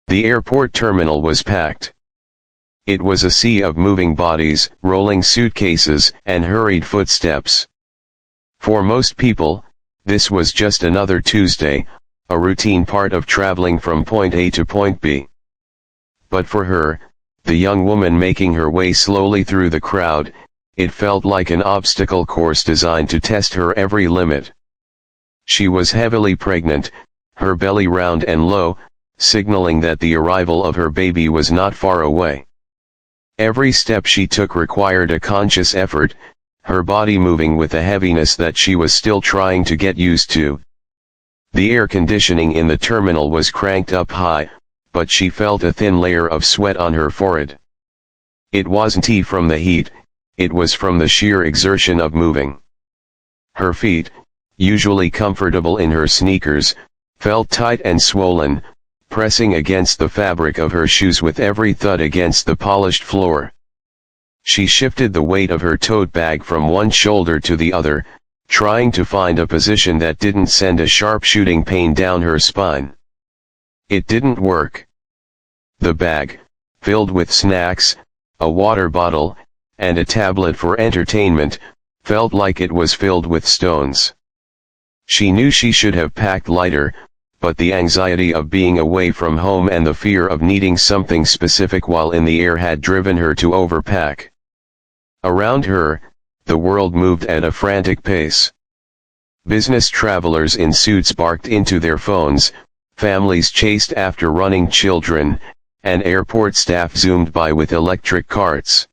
The airport terminal was packed. It was a sea of moving bodies, rolling suitcases, and hurried footsteps. For most people, this was just another Tuesday, a routine part of traveling from point A to point B. But for her, the young woman making her way slowly through the crowd, it felt like an obstacle course designed to test her every limit. She was heavily pregnant, her belly round and low, signaling that the arrival of her baby was not far away. Every step she took required a conscious effort, her body moving with a heaviness that she was still trying to get used to. The air conditioning in the terminal was cranked up high, but she felt a thin layer of sweat on her forehead. It wasn't from the heat, it was from the sheer exertion of moving. Her feet, usually comfortable in her sneakers, felt tight and swollen, pressing against the fabric of her shoes with every thud against the polished floor. She shifted the weight of her tote bag from one shoulder to the other, trying to find a position that didn't send a sharp shooting pain down her spine. It didn't work. The bag, filled with snacks, a water bottle, and a tablet for entertainment, felt like it was filled with stones. She knew she should have packed lighter, but the anxiety of being away from home and the fear of needing something specific while in the air had driven her to overpack. Around her, the world moved at a frantic pace. Business travelers in suits barked into their phones, families chased after running children, and airport staff zoomed by with electric carts.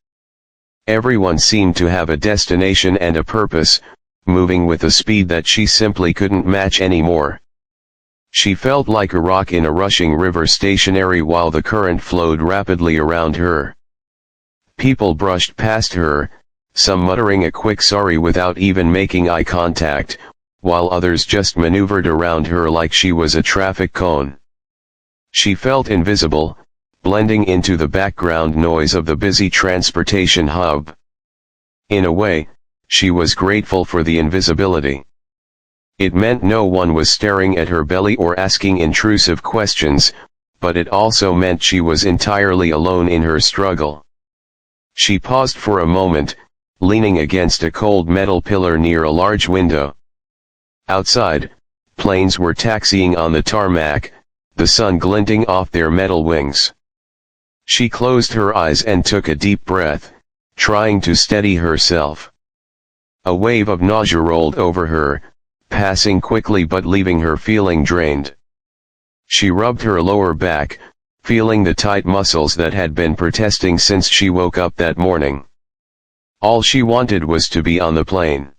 Everyone seemed to have a destination and a purpose, moving with a speed that she simply couldn't match anymore. She felt like a rock in a rushing river, stationary while the current flowed rapidly around her. People brushed past her, some muttering a quick sorry without even making eye contact, while others just maneuvered around her like she was a traffic cone. She felt invisible, blending into the background noise of the busy transportation hub. In a way, she was grateful for the invisibility. It meant no one was staring at her belly or asking intrusive questions, but it also meant she was entirely alone in her struggle. She paused for a moment, leaning against a cold metal pillar near a large window. Outside, planes were taxiing on the tarmac, the sun glinting off their metal wings. She closed her eyes and took a deep breath, trying to steady herself. A wave of nausea rolled over her, passing quickly but leaving her feeling drained. She rubbed her lower back, feeling the tight muscles that had been protesting since she woke up that morning. All she wanted was to be on the plane.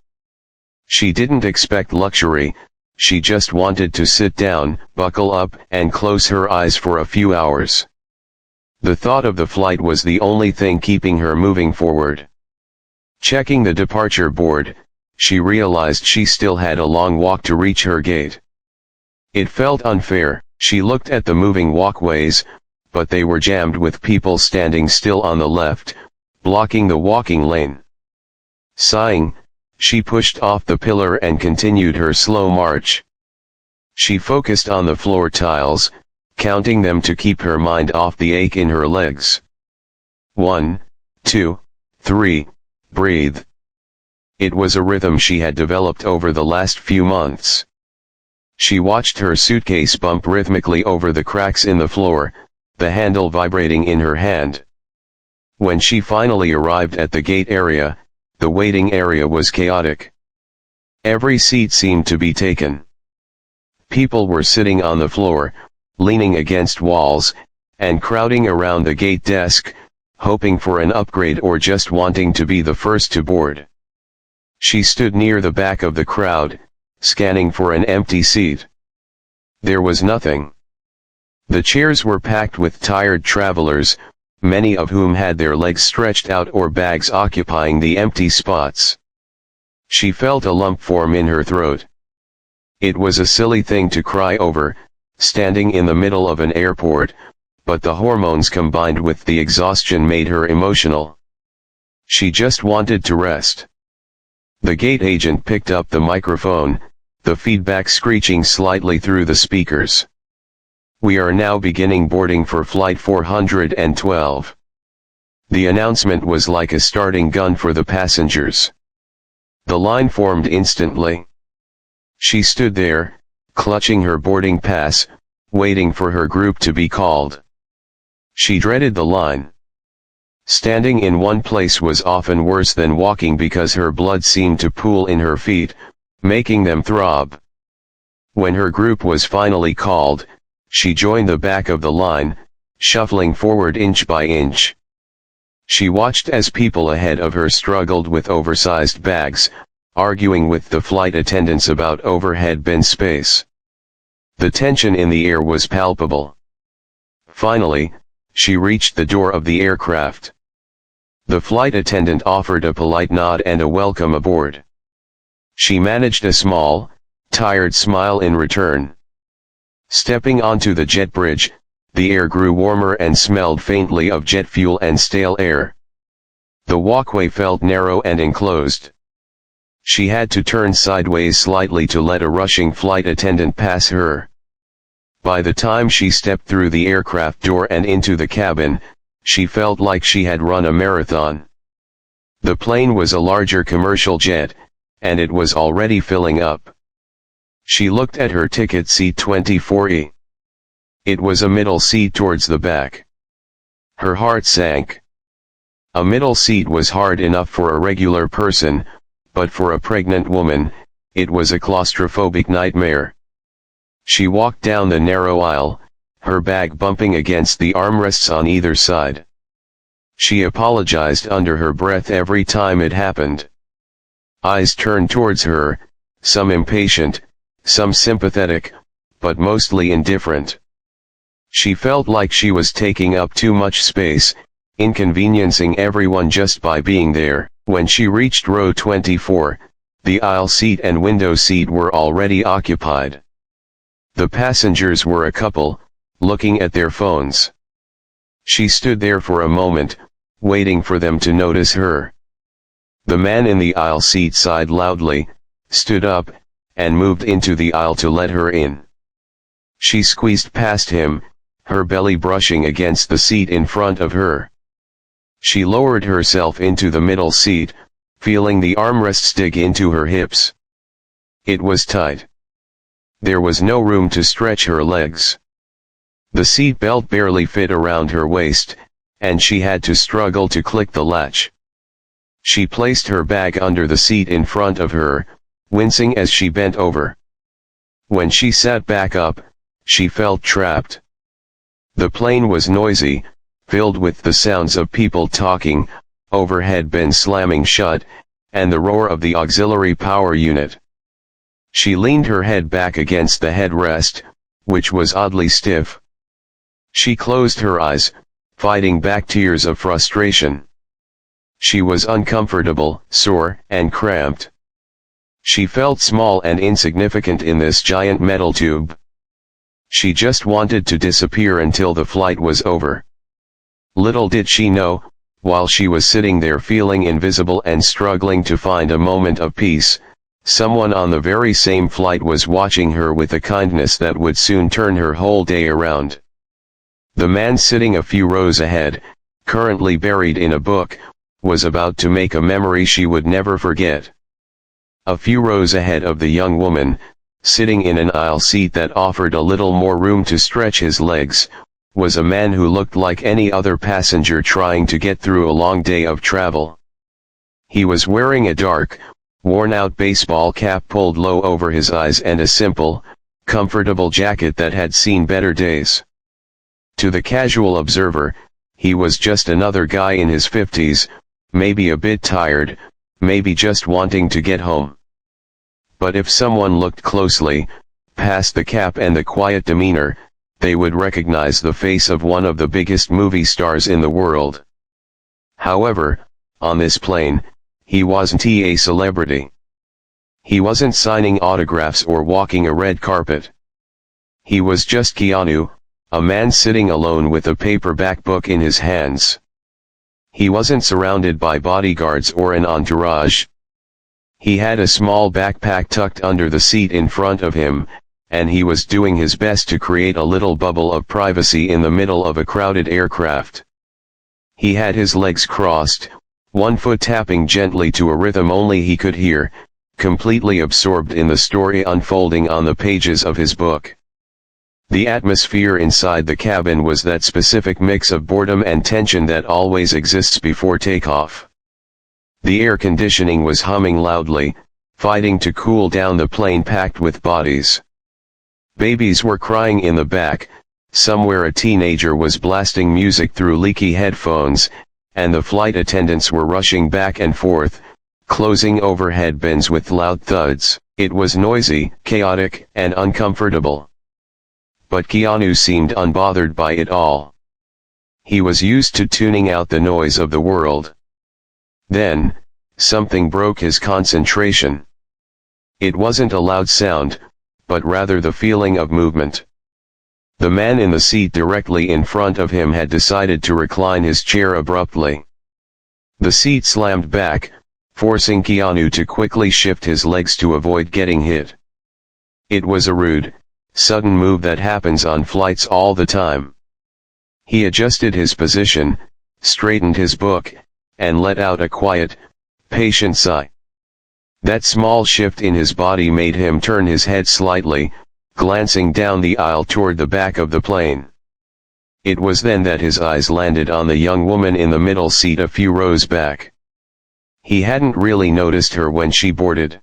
She didn't expect luxury, she just wanted to sit down, buckle up, and close her eyes for a few hours. The thought of the flight was the only thing keeping her moving forward. Checking the departure board, she realized she still had a long walk to reach her gate. It felt unfair. She looked at the moving walkways, but they were jammed with people standing still on the left, blocking the walking lane. Sighing, she pushed off the pillar and continued her slow march. She focused on the floor tiles, counting them to keep her mind off the ache in her legs. 1, 2, 3, breathe. It was a rhythm she had developed over the last few months. She watched her suitcase bump rhythmically over the cracks in the floor, the handle vibrating in her hand. When she finally arrived at the gate area, the waiting area was chaotic. Every seat seemed to be taken. People were sitting on the floor, leaning against walls, and crowding around the gate desk, hoping for an upgrade or just wanting to be the first to board. She stood near the back of the crowd, scanning for an empty seat. There was nothing. The chairs were packed with tired travelers, many of whom had their legs stretched out or bags occupying the empty spots. She felt a lump form in her throat. It was a silly thing to cry over, standing in the middle of an airport, but the hormones combined with the exhaustion made her emotional. She just wanted to rest. The gate agent picked up the microphone, the feedback screeching slightly through the speakers. We are now beginning boarding for Flight 412. The announcement was like a starting gun for the passengers. The line formed instantly. She stood there, clutching her boarding pass, waiting for her group to be called. She dreaded the line. Standing in one place was often worse than walking because her blood seemed to pool in her feet, making them throb. When her group was finally called, she joined the back of the line, shuffling forward inch by inch. She watched as people ahead of her struggled with oversized bags, arguing with the flight attendants about overhead bin space. The tension in the air was palpable. Finally, she reached the door of the aircraft. The flight attendant offered a polite nod and a welcome aboard. She managed a small, tired smile in return. Stepping onto the jet bridge, the air grew warmer and smelled faintly of jet fuel and stale air. The walkway felt narrow and enclosed. She had to turn sideways slightly to let a rushing flight attendant pass her. By the time she stepped through the aircraft door and into the cabin, she felt like she had run a marathon. The plane was a larger commercial jet, and it was already filling up. She looked at her ticket seat 24E. It was a middle seat towards the back. Her heart sank. A middle seat was hard enough for a regular person, but for a pregnant woman, it was a claustrophobic nightmare. She walked down the narrow aisle, her bag bumping against the armrests on either side. She apologized under her breath every time it happened. Eyes turned towards her, some impatient, some sympathetic, but mostly indifferent. She felt like she was taking up too much space, inconveniencing everyone just by being there. When she reached row 24, the aisle seat and window seat were already occupied. The passengers were a couple, looking at their phones. She stood there for a moment, waiting for them to notice her. The man in the aisle seat sighed loudly, stood up, and moved into the aisle to let her in. She squeezed past him, her belly brushing against the seat in front of her. She lowered herself into the middle seat, feeling the armrests dig into her hips. It was tight. There was no room to stretch her legs. The seat belt barely fit around her waist, and she had to struggle to click the latch. She placed her bag under the seat in front of her, wincing as she bent over. When she sat back up, she felt trapped. The plane was noisy, filled with the sounds of people talking, overhead bins slamming shut, and the roar of the auxiliary power unit. She leaned her head back against the headrest, which was oddly stiff. She closed her eyes, fighting back tears of frustration. She was uncomfortable, sore, and cramped. She felt small and insignificant in this giant metal tube. She just wanted to disappear until the flight was over. Little did she know, while she was sitting there feeling invisible and struggling to find a moment of peace, someone on the very same flight was watching her with a kindness that would soon turn her whole day around. The man sitting a few rows ahead, currently buried in a book, was about to make a memory she would never forget. A few rows ahead of the young woman, sitting in an aisle seat that offered a little more room to stretch his legs, was a man who looked like any other passenger trying to get through a long day of travel. He was wearing a dark, worn-out baseball cap pulled low over his eyes and a simple, comfortable jacket that had seen better days. To the casual observer, he was just another guy in his 50s, maybe a bit tired, maybe just wanting to get home. But if someone looked closely, past the cap and the quiet demeanor, they would recognize the face of one of the biggest movie stars in the world. However, on this plane, he wasn't a celebrity. He wasn't signing autographs or walking a red carpet. He was just Keanu, a man sitting alone with a paperback book in his hands. He wasn't surrounded by bodyguards or an entourage. He had a small backpack tucked under the seat in front of him, and he was doing his best to create a little bubble of privacy in the middle of a crowded aircraft. He had his legs crossed, one foot tapping gently to a rhythm only he could hear, completely absorbed in the story unfolding on the pages of his book. The atmosphere inside the cabin was that specific mix of boredom and tension that always exists before takeoff. The air conditioning was humming loudly, fighting to cool down the plane packed with bodies. Babies were crying in the back, somewhere a teenager was blasting music through leaky headphones, and the flight attendants were rushing back and forth, closing overhead bins with loud thuds. It was noisy, chaotic, and uncomfortable. But Keanu seemed unbothered by it all. He was used to tuning out the noise of the world. Then, something broke his concentration. It wasn't a loud sound, but rather the feeling of movement. The man in the seat directly in front of him had decided to recline his chair abruptly. The seat slammed back, forcing Keanu to quickly shift his legs to avoid getting hit. It was a rude, sudden move that happens on flights all the time. He adjusted his position, straightened his book, and let out a quiet, patient sigh. That small shift in his body made him turn his head slightly, glancing down the aisle toward the back of the plane. It was then that his eyes landed on the young woman in the middle seat a few rows back. He hadn't really noticed her when she boarded.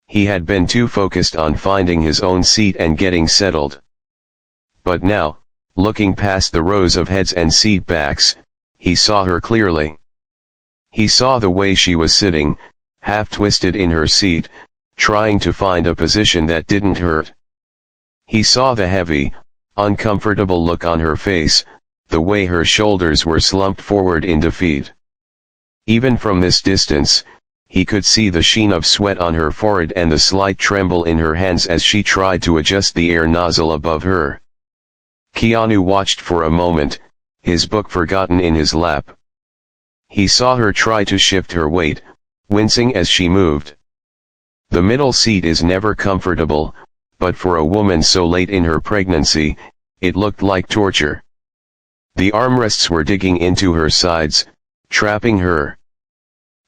He had been too focused on finding his own seat and getting settled. But now, looking past the rows of heads and seat backs, he saw her clearly. He saw the way she was sitting, half twisted in her seat, trying to find a position that didn't hurt. He saw the heavy, uncomfortable look on her face, the way her shoulders were slumped forward in defeat. Even from this distance, he could see the sheen of sweat on her forehead and the slight tremble in her hands as she tried to adjust the air nozzle above her. Keanu watched for a moment, his book forgotten in his lap. He saw her try to shift her weight, wincing as she moved. The middle seat is never comfortable, but for a woman so late in her pregnancy, it looked like torture. The armrests were digging into her sides, trapping her.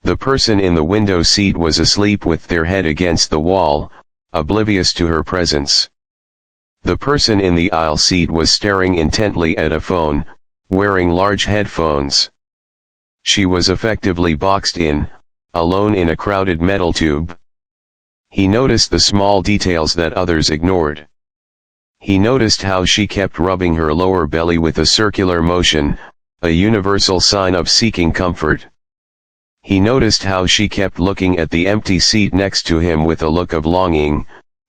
The person in the window seat was asleep with their head against the wall, oblivious to her presence. The person in the aisle seat was staring intently at a phone, wearing large headphones. She was effectively boxed in, alone in a crowded metal tube. He noticed the small details that others ignored. He noticed how she kept rubbing her lower belly with a circular motion, a universal sign of seeking comfort. He noticed how she kept looking at the empty seat next to him with a look of longing,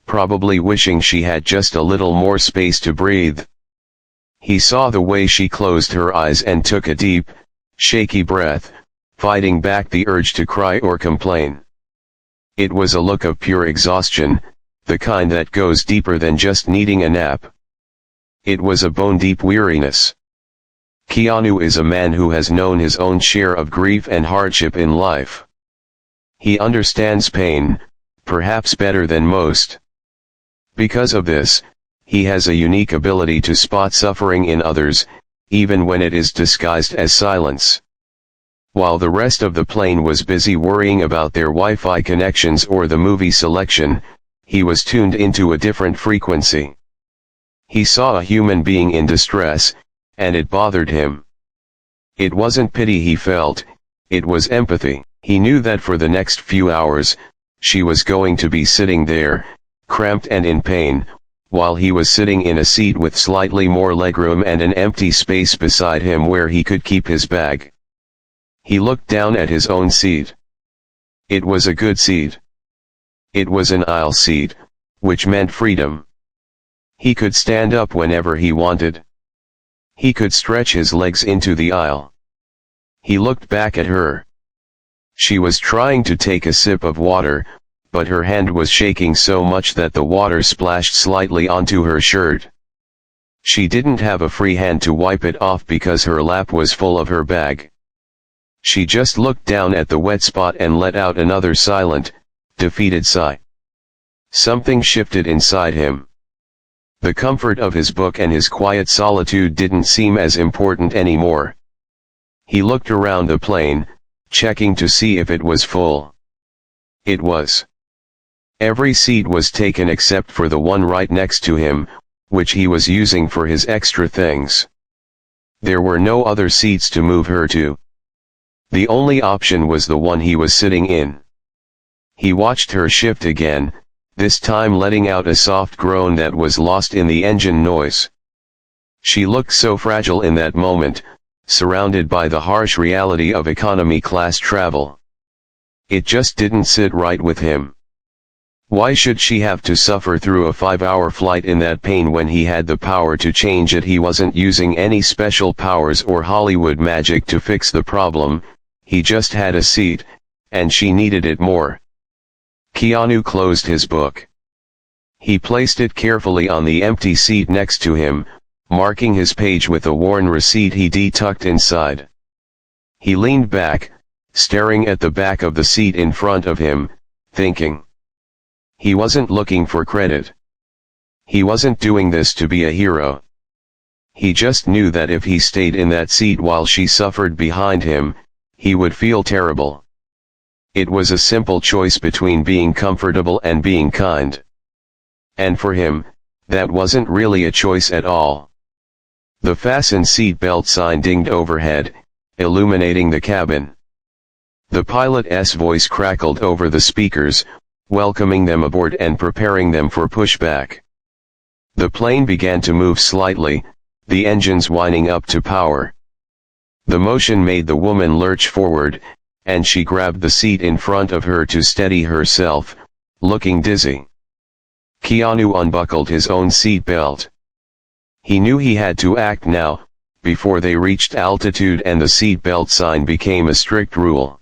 probably wishing she had just a little more space to breathe. He saw the way she closed her eyes and took a deep, shaky breath, fighting back the urge to cry or complain. It was a look of pure exhaustion, the kind that goes deeper than just needing a nap. It was a bone-deep weariness. Keanu is a man who has known his own share of grief and hardship in life. He understands pain, perhaps better than most. Because of this, he has a unique ability to spot suffering in others, even when it is disguised as silence. While the rest of the plane was busy worrying about their Wi-Fi connections or the movie selection, he was tuned into a different frequency. He saw a human being in distress, and it bothered him. It wasn't pity he felt, it was empathy. He knew that for the next few hours, she was going to be sitting there, cramped and in pain, while he was sitting in a seat with slightly more legroom and an empty space beside him where he could keep his bag. He looked down at his own seat. It was a good seat. It was an aisle seat, which meant freedom. He could stand up whenever he wanted. He could stretch his legs into the aisle. He looked back at her. She was trying to take a sip of water, but her hand was shaking so much that the water splashed slightly onto her shirt. She didn't have a free hand to wipe it off because her lap was full of her bag. She just looked down at the wet spot and let out another silent, defeated sigh. Something shifted inside him. The comfort of his book and his quiet solitude didn't seem as important anymore. He looked around the plane, checking to see if it was full. It was. Every seat was taken except for the one right next to him, which he was using for his extra things. There were no other seats to move her to. The only option was the one he was sitting in. He watched her shift again, this time letting out a soft groan that was lost in the engine noise. She looked so fragile in that moment, surrounded by the harsh reality of economy class travel. It just didn't sit right with him. Why should she have to suffer through a 5-hour flight in that pain when he had the power to change it? He wasn't using any special powers or Hollywood magic to fix the problem, he just had a seat, and she needed it more. Keanu closed his book. He placed it carefully on the empty seat next to him, marking his page with a worn receipt he tucked inside. He leaned back, staring at the back of the seat in front of him, thinking. He wasn't looking for credit. He wasn't doing this to be a hero. He just knew that if he stayed in that seat while she suffered behind him, he would feel terrible. It was a simple choice between being comfortable and being kind. And for him, that wasn't really a choice at all. The fasten seat belt sign dinged overhead, illuminating the cabin. The pilot's voice crackled over the speakers, welcoming them aboard and preparing them for pushback. The plane began to move slightly, the engines whining up to power. The motion made the woman lurch forward, and she grabbed the seat in front of her to steady herself, looking dizzy. Keanu unbuckled his own seat belt. He knew he had to act now, before they reached altitude and the seat belt sign became a strict rule.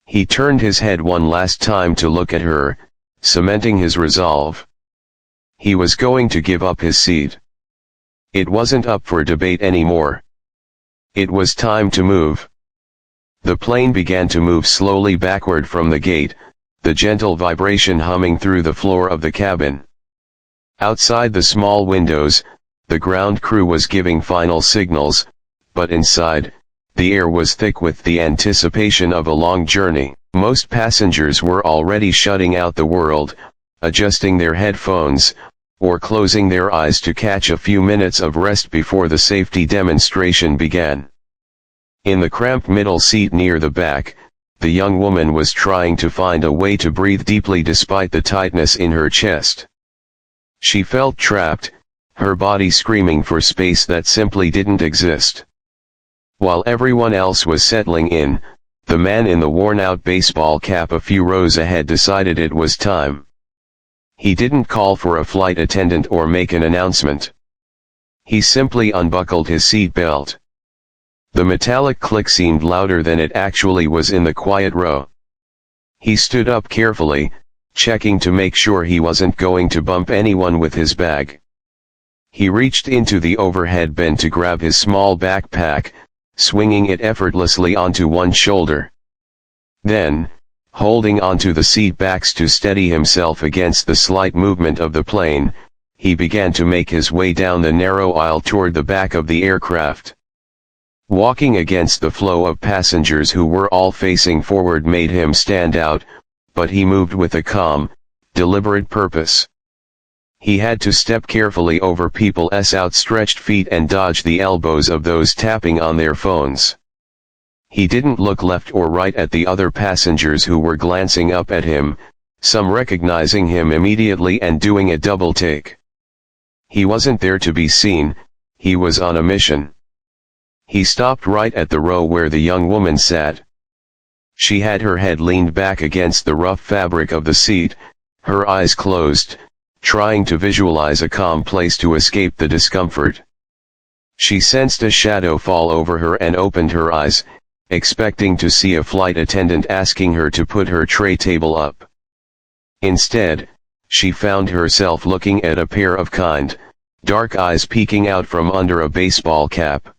He turned his head one last time to look at her, cementing his resolve. He was going to give up his seat. It wasn't up for debate anymore. It was time to move. The plane began to move slowly backward from the gate, the gentle vibration humming through the floor of the cabin. Outside the small windows, the ground crew was giving final signals, but inside, the air was thick with the anticipation of a long journey. Most passengers were already shutting out the world, adjusting their headphones, or closing their eyes to catch a few minutes of rest before the safety demonstration began. In the cramped middle seat near the back, the young woman was trying to find a way to breathe deeply despite the tightness in her chest. She felt trapped, her body screaming for space that simply didn't exist. While everyone else was settling in, the man in the worn-out baseball cap a few rows ahead decided it was time. He didn't call for a flight attendant or make an announcement. He simply unbuckled his seat belt. The metallic click seemed louder than it actually was in the quiet row. He stood up carefully, checking to make sure he wasn't going to bump anyone with his bag. He reached into the overhead bin to grab his small backpack, swinging it effortlessly onto one shoulder. Then, holding onto the seat backs to steady himself against the slight movement of the plane, he began to make his way down the narrow aisle toward the back of the aircraft. Walking against the flow of passengers who were all facing forward made him stand out, but he moved with a calm, deliberate purpose. He had to step carefully over people's outstretched feet and dodge the elbows of those tapping on their phones. He didn't look left or right at the other passengers who were glancing up at him, some recognizing him immediately and doing a double take. He wasn't there to be seen, he was on a mission. He stopped right at the row where the young woman sat. She had her head leaned back against the rough fabric of the seat, her eyes closed, trying to visualize a calm place to escape the discomfort. She sensed a shadow fall over her and opened her eyes, expecting to see a flight attendant asking her to put her tray table up. Instead, she found herself looking at a pair of kind, dark eyes peeking out from under a baseball cap.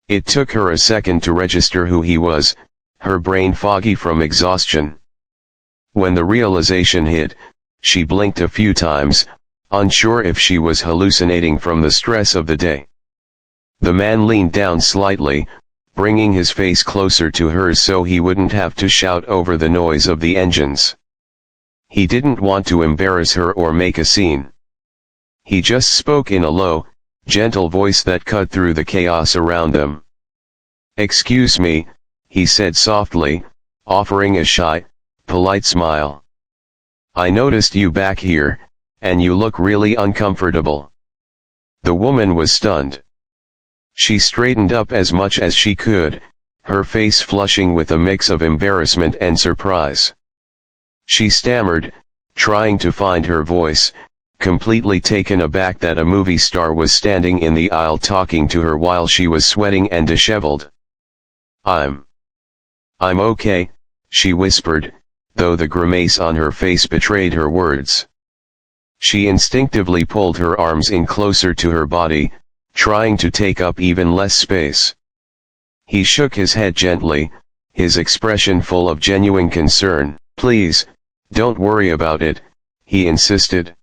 It took her a second to register who he was, her brain foggy from exhaustion. When the realization hit, she blinked a few times, unsure if she was hallucinating from the stress of the day. The man leaned down slightly, bringing his face closer to hers so he wouldn't have to shout over the noise of the engines. He didn't want to embarrass her or make a scene. He just spoke in a low, gentle voice that cut through the chaos around them. "Excuse me," he said softly, offering a shy, polite smile. "I noticed you back here, and you look really uncomfortable." The woman was stunned. She straightened up as much as she could, her face flushing with a mix of embarrassment and surprise. She stammered, trying to find her voice, completely taken aback that a movie star was standing in the aisle talking to her while she was sweating and disheveled. I'm okay," she whispered, though the grimace on her face betrayed her words. She instinctively pulled her arms in closer to her body, trying to take up even less space. He shook his head gently, his expression full of genuine concern. "Please, don't worry about it," he insisted.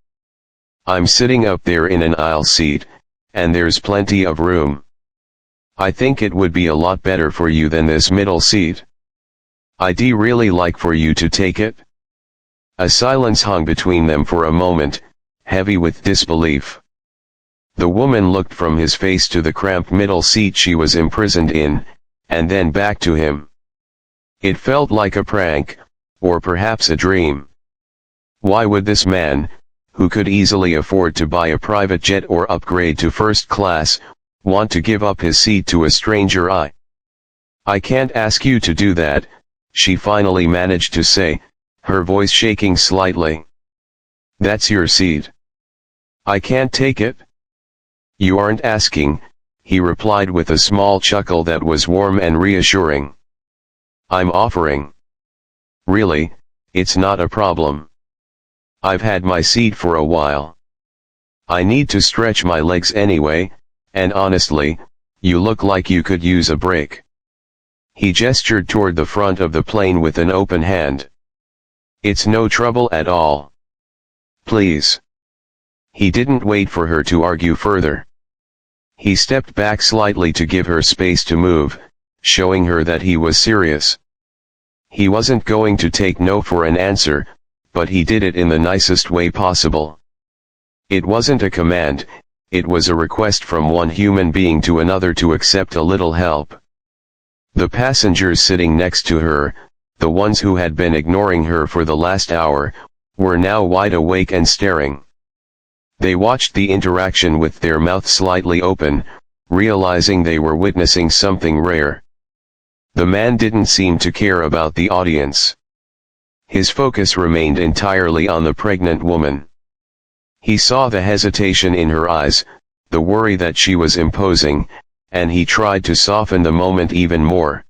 "I'm sitting up there in an aisle seat, and there's plenty of room. I think it would be a lot better for you than this middle seat. I'd really like for you to take it." A silence hung between them for a moment, heavy with disbelief. The woman looked from his face to the cramped middle seat she was imprisoned in, and then back to him. It felt like a prank, or perhaps a dream. Why would this man, who could easily afford to buy a private jet or upgrade to first class, want to give up his seat to a stranger? "I can't ask you to do that," she finally managed to say, her voice shaking slightly. "That's your seat. I can't take it." "You aren't asking," he replied with a small chuckle that was warm and reassuring. "I'm offering. Really, it's not a problem. I've had my seat for a while. I need to stretch my legs anyway, and honestly, you look like you could use a break." He gestured toward the front of the plane with an open hand. "It's no trouble at all. Please." He didn't wait for her to argue further. He stepped back slightly to give her space to move, showing her that he was serious. He wasn't going to take no for an answer, but he did it in the nicest way possible. It wasn't a command, it was a request from one human being to another to accept a little help. The passengers sitting next to her, the ones who had been ignoring her for the last hour, were now wide awake and staring. They watched the interaction with their mouths slightly open, realizing they were witnessing something rare. The man didn't seem to care about the audience. His focus remained entirely on the pregnant woman. He saw the hesitation in her eyes, the worry that she was imposing, and he tried to soften the moment even more.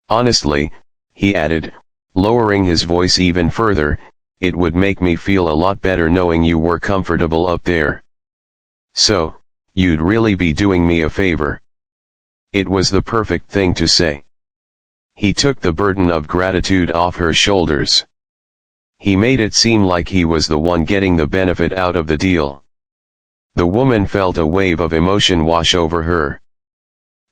"Honestly," he added, lowering his voice even further, "it would make me feel a lot better knowing you were comfortable up there. So, you'd really be doing me a favor." It was the perfect thing to say. He took the burden of gratitude off her shoulders. He made it seem like he was the one getting the benefit out of the deal. The woman felt a wave of emotion wash over her.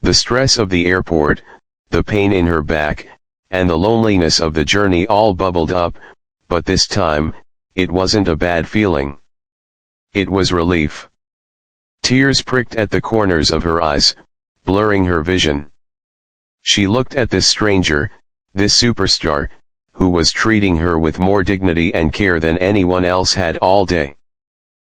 The stress of the airport, the pain in her back, and the loneliness of the journey all bubbled up, but this time, it wasn't a bad feeling. It was relief. Tears pricked at the corners of her eyes, blurring her vision. She looked at this stranger, this superstar, who was treating her with more dignity and care than anyone else had all day.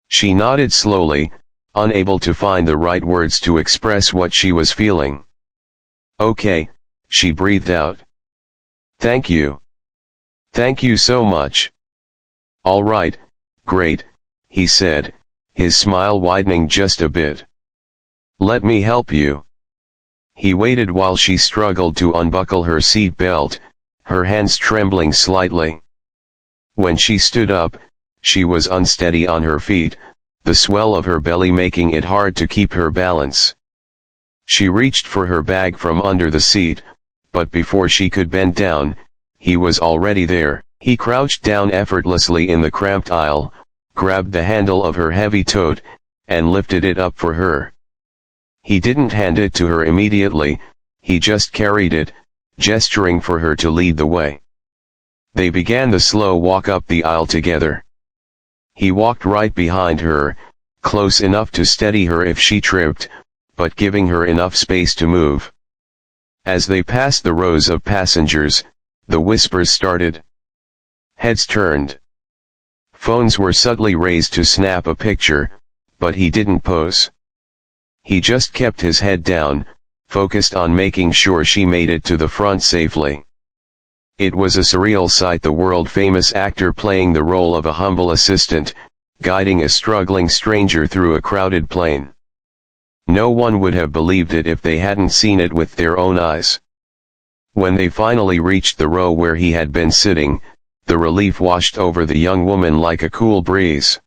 She nodded slowly, unable to find the right words to express what she was feeling. "Okay," she breathed out. "Thank you. Thank you so much." "All right, great," he said, his smile widening just a bit. "Let me help you." He waited while she struggled to unbuckle her seat belt, her hands trembling slightly. When she stood up, she was unsteady on her feet, the swell of her belly making it hard to keep her balance. She reached for her bag from under the seat, but before she could bend down, he was already there. He crouched down effortlessly in the cramped aisle, grabbed the handle of her heavy tote, and lifted it up for her. He didn't hand it to her immediately, he just carried it, gesturing for her to lead the way. They began the slow walk up the aisle together. He walked right behind her, close enough to steady her if she tripped, but giving her enough space to move. As they passed the rows of passengers, the whispers started. Heads turned. Phones were subtly raised to snap a picture, but he didn't pose. He just kept his head down, focused on making sure she made it to the front safely. It was a surreal sight, the world-famous actor playing the role of a humble assistant, guiding a struggling stranger through a crowded plane. No one would have believed it if they hadn't seen it with their own eyes. When they finally reached the row where he had been sitting, the relief washed over the young woman like a cool breeze.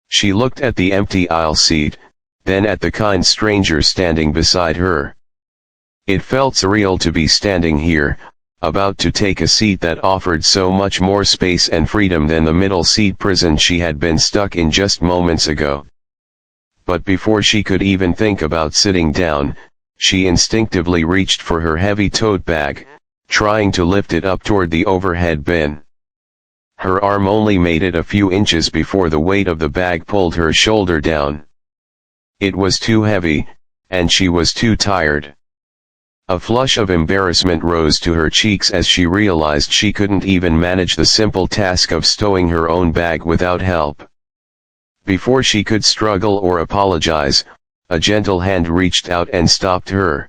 She looked at the empty aisle seat, then at the kind stranger standing beside her. It felt surreal to be standing here, about to take a seat that offered so much more space and freedom than the middle seat prison she had been stuck in just moments ago. But before she could even think about sitting down, she instinctively reached for her heavy tote bag, trying to lift it up toward the overhead bin. Her arm only made it a few inches before the weight of the bag pulled her shoulder down. It was too heavy, and she was too tired. A flush of embarrassment rose to her cheeks as she realized she couldn't even manage the simple task of stowing her own bag without help. Before she could struggle or apologize, a gentle hand reached out and stopped her.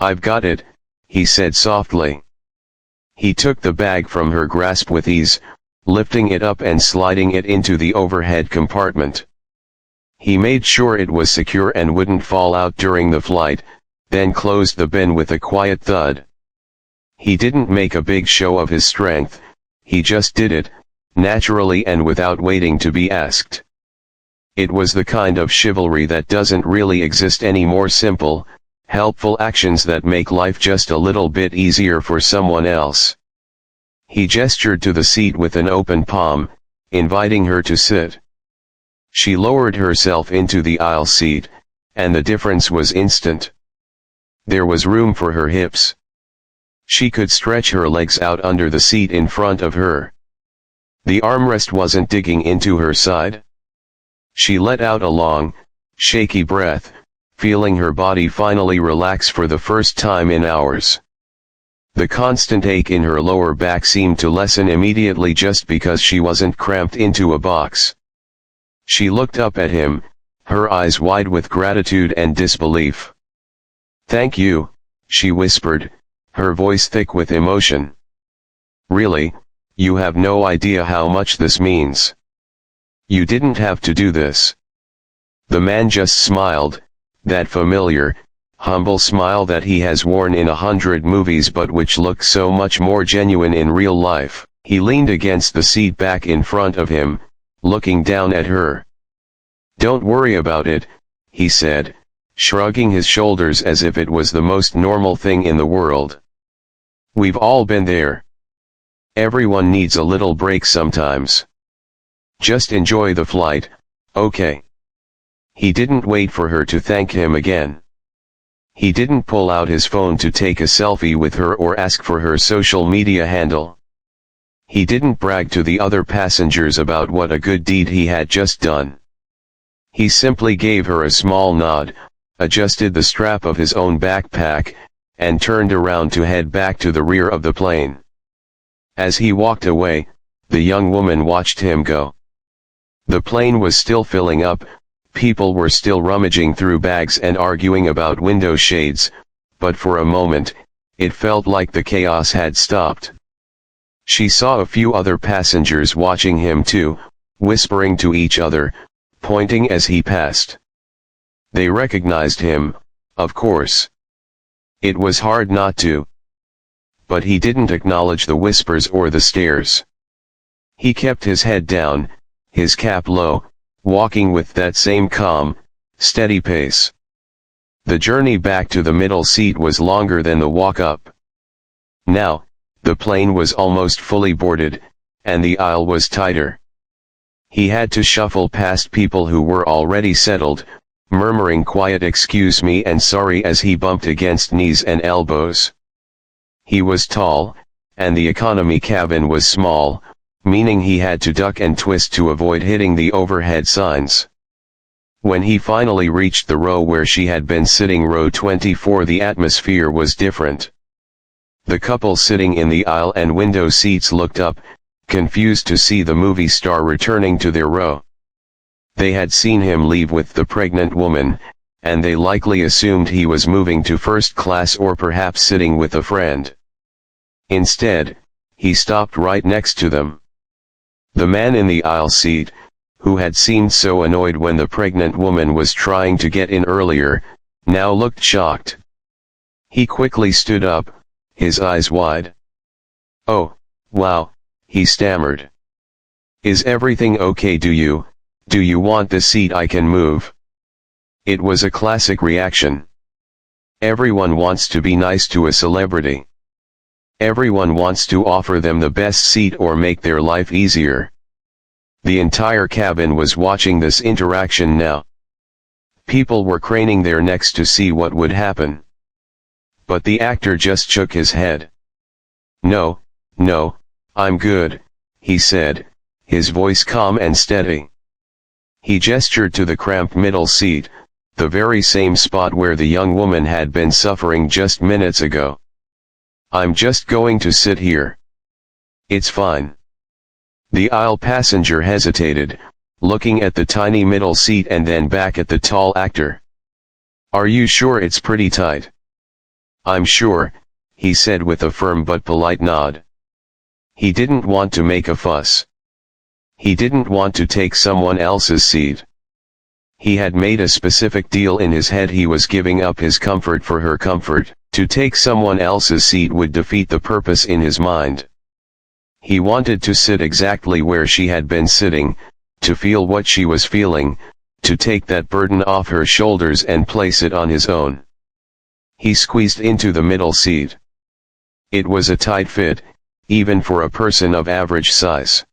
"I've got it," he said softly. He took the bag from her grasp with ease, lifting it up and sliding it into the overhead compartment. He made sure it was secure and wouldn't fall out during the flight, then closed the bin with a quiet thud. He didn't make a big show of his strength, he just did it, naturally and without waiting to be asked. It was the kind of chivalry that doesn't really exist anymore, simple, helpful actions that make life just a little bit easier for someone else. He gestured to the seat with an open palm, inviting her to sit. She lowered herself into the aisle seat, and the difference was instant. There was room for her hips. She could stretch her legs out under the seat in front of her. The armrest wasn't digging into her side. She let out a long, shaky breath, feeling her body finally relax for the first time in hours. The constant ache in her lower back seemed to lessen immediately just because she wasn't cramped into a box. She looked up at him, her eyes wide with gratitude and disbelief. "Thank you," she whispered, her voice thick with emotion. "Really, you have no idea how much this means. You didn't have to do this." The man just smiled, that familiar, humble smile that he has worn in 100 movies but which looks so much more genuine in real life. He leaned against the seat back in front of him, looking down at her. "Don't worry about it," he said, shrugging his shoulders as if it was the most normal thing in the world. "We've all been there. Everyone needs a little break sometimes. Just enjoy the flight, okay?" He didn't wait for her to thank him again. He didn't pull out his phone to take a selfie with her or ask for her social media handle. He didn't brag to the other passengers about what a good deed he had just done. He simply gave her a small nod, adjusted the strap of his own backpack, and turned around to head back to the rear of the plane. As he walked away, the young woman watched him go. The plane was still filling up, people were still rummaging through bags and arguing about window shades, but for a moment, it felt like the chaos had stopped. She saw a few other passengers watching him too, whispering to each other, pointing as he passed. They recognized him, of course. It was hard not to. But he didn't acknowledge the whispers or the stares. He kept his head down, his cap low, walking with that same calm, steady pace. The journey back to the middle seat was longer than the walk up. Now, the plane was almost fully boarded, and the aisle was tighter. He had to shuffle past people who were already settled, murmuring quiet "excuse me" and "sorry" as he bumped against knees and elbows. He was tall, and the economy cabin was small, meaning he had to duck and twist to avoid hitting the overhead signs. When he finally reached the row where she had been sitting, row 24, the atmosphere was different. The couple sitting in the aisle and window seats looked up, confused to see the movie star returning to their row. They had seen him leave with the pregnant woman, and they likely assumed he was moving to first class or perhaps sitting with a friend. Instead, he stopped right next to them. The man in the aisle seat, who had seemed so annoyed when the pregnant woman was trying to get in earlier, now looked shocked. He quickly stood up, his eyes wide. "Oh, wow," he stammered. "Is everything okay? Do you want the seat? I can move." It was a classic reaction. Everyone wants to be nice to a celebrity. Everyone wants to offer them the best seat or make their life easier. The entire cabin was watching this interaction now. People were craning their necks to see what would happen. But the actor just shook his head. No, I'm good," he said, his voice calm and steady. He gestured to the cramped middle seat, the very same spot where the young woman had been suffering just minutes ago. "I'm just going to sit here. It's fine." The aisle passenger hesitated, looking at the tiny middle seat and then back at the tall actor. "Are you sure it's pretty tight?" "I'm sure," he said with a firm but polite nod. He didn't want to make a fuss. He didn't want to take someone else's seat. He had made a specific deal in his head. He was giving up his comfort for her comfort. To take someone else's seat would defeat the purpose in his mind. He wanted to sit exactly where she had been sitting, to feel what she was feeling, to take that burden off her shoulders and place it on his own. He squeezed into the middle seat. It was a tight fit, even for a person of average size.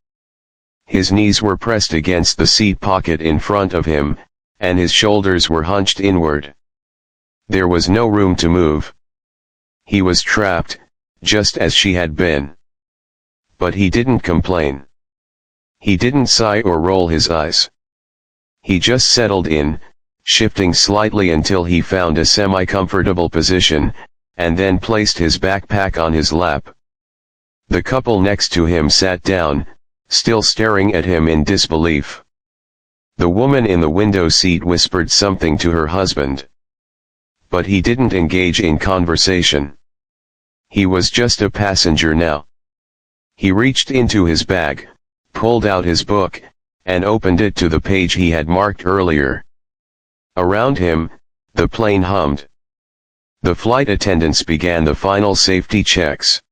His knees were pressed against the seat pocket in front of him, and his shoulders were hunched inward. There was no room to move. He was trapped, just as she had been. But he didn't complain. He didn't sigh or roll his eyes. He just settled in, shifting slightly until he found a semi-comfortable position, and then placed his backpack on his lap. The couple next to him sat down, still staring at him in disbelief. The woman in the window seat whispered something to her husband. But he didn't engage in conversation. He was just a passenger now. He reached into his bag, pulled out his book, and opened it to the page he had marked earlier. Around him, the plane hummed. The flight attendants began the final safety checks.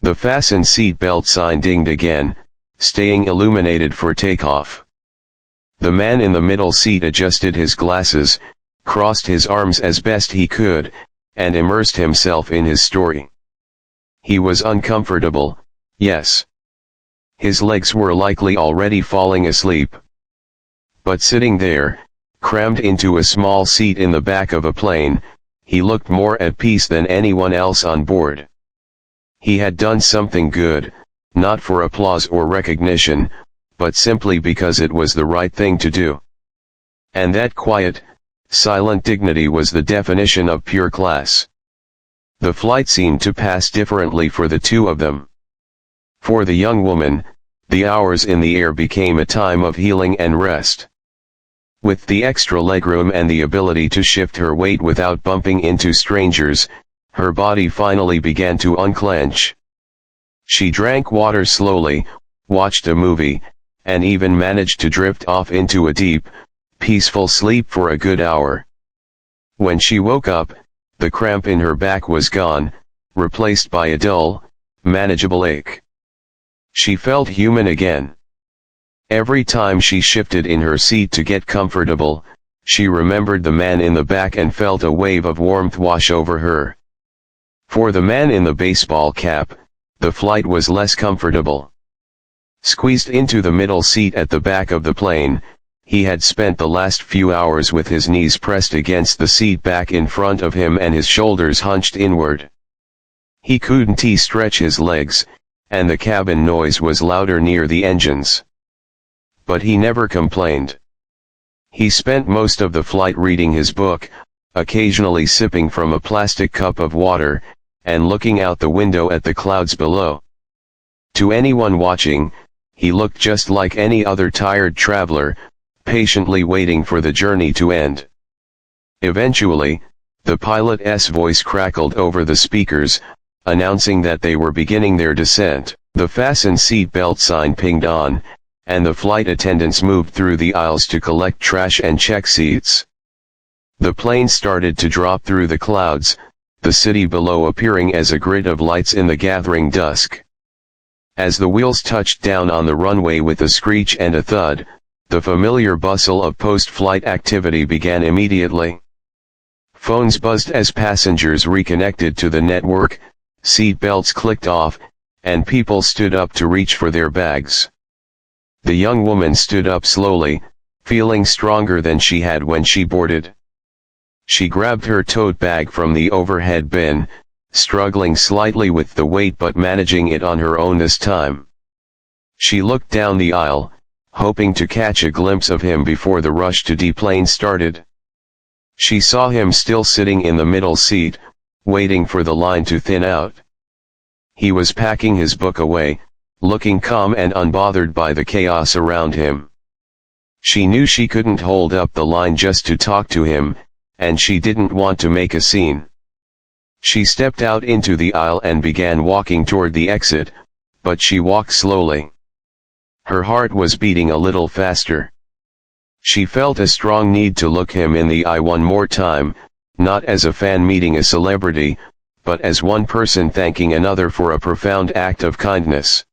The fasten seat belt sign dinged again, staying illuminated for takeoff. The man in the middle seat adjusted his glasses, crossed his arms as best he could, and immersed himself in his story. He was uncomfortable, yes. His legs were likely already falling asleep. But sitting there, crammed into a small seat in the back of a plane, he looked more at peace than anyone else on board. He had done something good, not for applause or recognition, but simply because it was the right thing to do. And that quiet, silent dignity was the definition of pure class. The flight seemed to pass differently for the two of them. For the young woman, the hours in the air became a time of healing and rest. With the extra legroom and the ability to shift her weight without bumping into strangers, her body finally began to unclench. She drank water slowly, watched a movie, and even managed to drift off into a deep, peaceful sleep for a good hour. When she woke up, the cramp in her back was gone, replaced by a dull, manageable ache. She felt human again. Every time she shifted in her seat to get comfortable, she remembered the man in the back and felt a wave of warmth wash over her. For the man in the baseball cap, the flight was less comfortable. Squeezed into the middle seat at the back of the plane, he had spent the last few hours with his knees pressed against the seat back in front of him and his shoulders hunched inward. He couldn't stretch his legs, and the cabin noise was louder near the engines. But he never complained. He spent most of the flight reading his book, occasionally sipping from a plastic cup of water, and looking out the window at the clouds below. To anyone watching, he looked just like any other tired traveler, patiently waiting for the journey to end. Eventually, the pilot's voice crackled over the speakers, announcing that they were beginning their descent. The fasten seat belt sign pinged on, and the flight attendants moved through the aisles to collect trash and check seats. The plane started to drop through the clouds, the city below appearing as a grid of lights in the gathering dusk. As the wheels touched down on the runway with a screech and a thud, the familiar bustle of post-flight activity began immediately. Phones buzzed as passengers reconnected to the network, seat belts clicked off, and people stood up to reach for their bags. The young woman stood up slowly, feeling stronger than she had when she boarded. She grabbed her tote bag from the overhead bin, struggling slightly with the weight but managing it on her own this time. She looked down the aisle, hoping to catch a glimpse of him before the rush to deplane started. She saw him still sitting in the middle seat, waiting for the line to thin out. He was packing his book away, looking calm and unbothered by the chaos around him. She knew she couldn't hold up the line just to talk to him, and she didn't want to make a scene. She stepped out into the aisle and began walking toward the exit, but she walked slowly. Her heart was beating a little faster. She felt a strong need to look him in the eye one more time, not as a fan meeting a celebrity, but as one person thanking another for a profound act of kindness.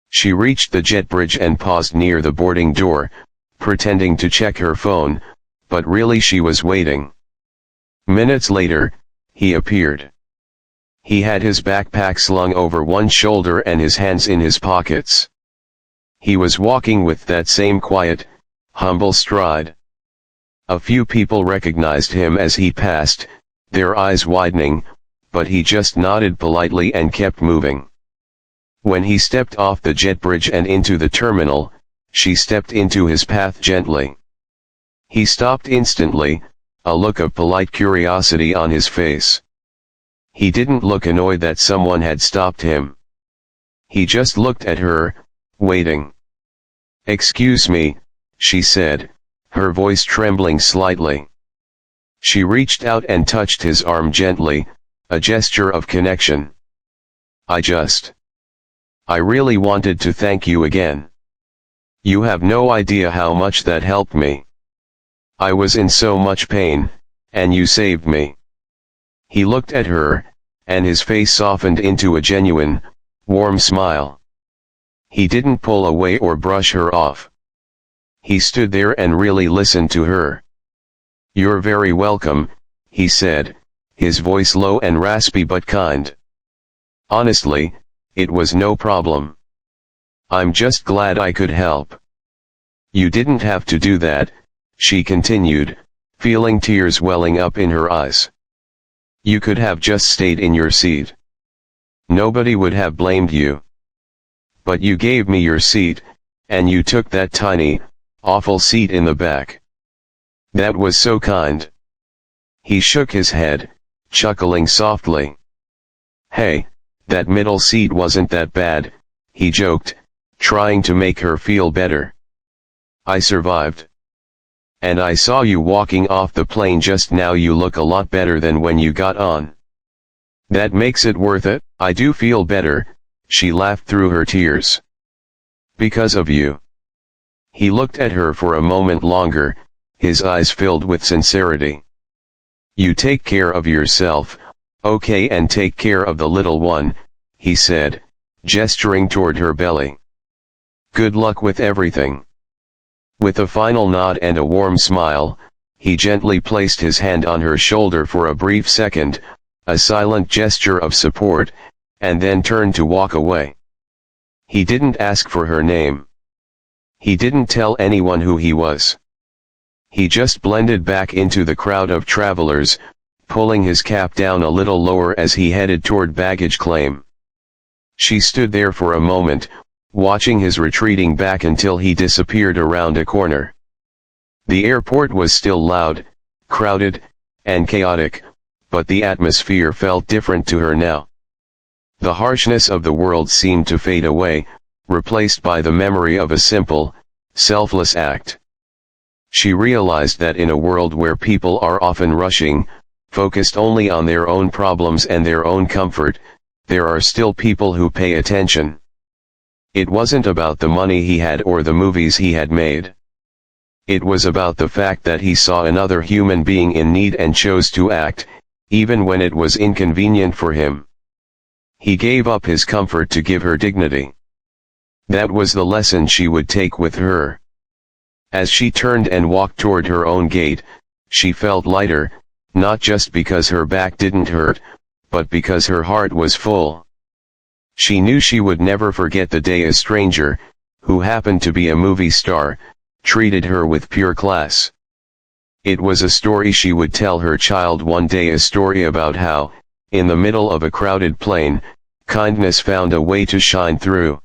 She reached the jet bridge and paused near the boarding door, pretending to check her phone, but really she was waiting. Minutes later, he appeared. He had his backpack slung over one shoulder and his hands in his pockets. He was walking with that same quiet, humble stride. A few people recognized him as he passed, their eyes widening, but he just nodded politely and kept moving. When he stepped off the jet bridge and into the terminal, she stepped into his path gently. He stopped instantly, a look of polite curiosity on his face. He didn't look annoyed that someone had stopped him. He just looked at her, waiting. "Excuse me," she said, her voice trembling slightly. She reached out and touched his arm gently, a gesture of connection. I really wanted to thank you again. You have no idea how much that helped me. I was in so much pain, and you saved me." He looked at her, and his face softened into a genuine, warm smile. He didn't pull away or brush her off. He stood there and really listened to her. "You're very welcome," he said, his voice low and raspy but kind. "Honestly, it was no problem. I'm just glad I could help." "You didn't have to do that," she continued, feeling tears welling up in her eyes. "You could have just stayed in your seat. Nobody would have blamed you. But you gave me your seat, and you took that tiny, awful seat in the back. That was so kind." He shook his head, chuckling softly. "Hey, that middle seat wasn't that bad," he joked, trying to make her feel better. "I survived. And I saw you walking off the plane just now. You look a lot better than when you got on. That makes it worth it." "I do feel better," she laughed through her tears. "Because of you." He looked at her for a moment longer, his eyes filled with sincerity. "You take care of yourself, okay, and take care of the little one," he said, gesturing toward her belly. "Good luck with everything." With a final nod and a warm smile, he gently placed his hand on her shoulder for a brief second, a silent gesture of support, and then turned to walk away. He didn't ask for her name. He didn't tell anyone who he was. He just blended back into the crowd of travelers, pulling his cap down a little lower as he headed toward baggage claim. She stood there for a moment, watching his retreating back until he disappeared around a corner. The airport was still loud, crowded, and chaotic, but the atmosphere felt different to her now. The harshness of the world seemed to fade away, replaced by the memory of a simple, selfless act. She realized that in a world where people are often rushing, focused only on their own problems and their own comfort, there are still people who pay attention. It wasn't about the money he had or the movies he had made. It was about the fact that he saw another human being in need and chose to act, even when it was inconvenient for him. He gave up his comfort to give her dignity. That was the lesson she would take with her. As she turned and walked toward her own gate, she felt lighter, not just because her back didn't hurt, but because her heart was full. She knew she would never forget the day a stranger, who happened to be a movie star, treated her with pure class. It was a story she would tell her child one day, a story about how, in the middle of a crowded plane, kindness found a way to shine through.